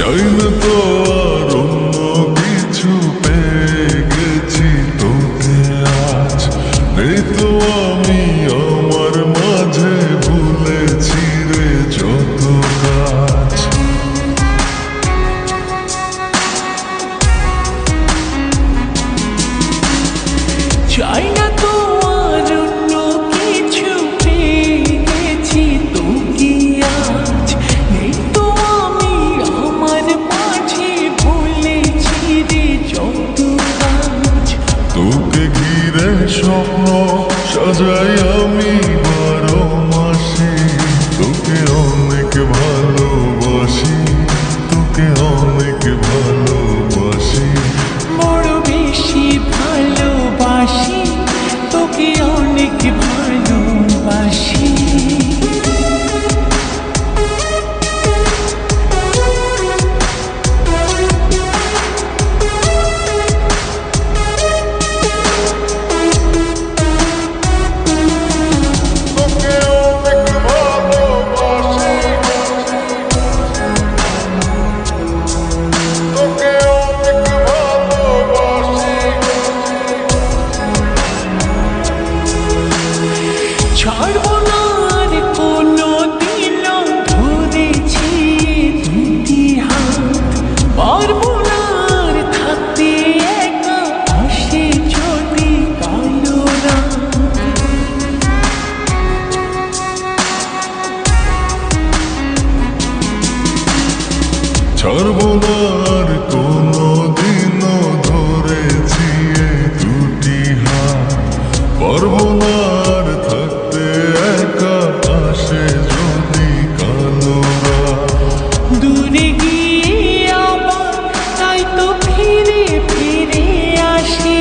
চাই না তো আর অন্য কিছু, পেয়ে গেছি তোকে আজ। নেই তো আমি আমার মাঝে, ভুলেছি রে যত কাজ। চাই না তো আর অন্য কিছু, পেয়ে গেছি তোকে আজ। নেই তো আমি আমার মাঝে, ভুলেছি রে যত কাজ। তোকে ঘিরে স্বপ্ন সাজাই আমি 12 মাসে, তোকে অনেক ভালোবাসি, তোকে অনেক ভালোবাসি। বড় বেশি ভালোবাসি, তোকে অনেক ভালোবাসি। ছাড়বো না আর কোনো দিনও, ধরেছি দুটি হাত। পারবো না আর থাকতে একা, আসে যদি কালো রাত। ছাড়বো না আর কোনো দিনও, ধরেছি এই দুটি হাত। পারবো না আর থাকতে একা, আসে যদি কালো রাত। দূরে গিয়ে আবার তাই তো ফিরে ফিরে আসি,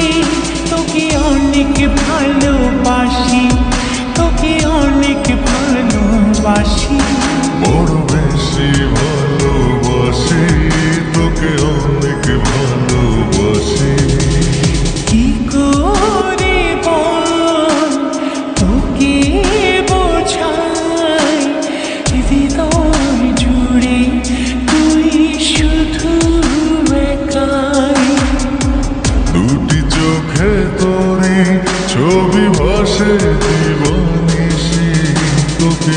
তোকে অনেক ভালোবাসি, তোকে অনেক ভালোবাসি। বড় বেশি ভালোবাসি, তোকে অনেক ভালোবাসি। কি করে বল তোকে বোঝাই, হৃদয় জুড়ে তুই শুধু একাই। দুটি চোখে তোরে ছবি ভাসে দিবানিশি, তোকে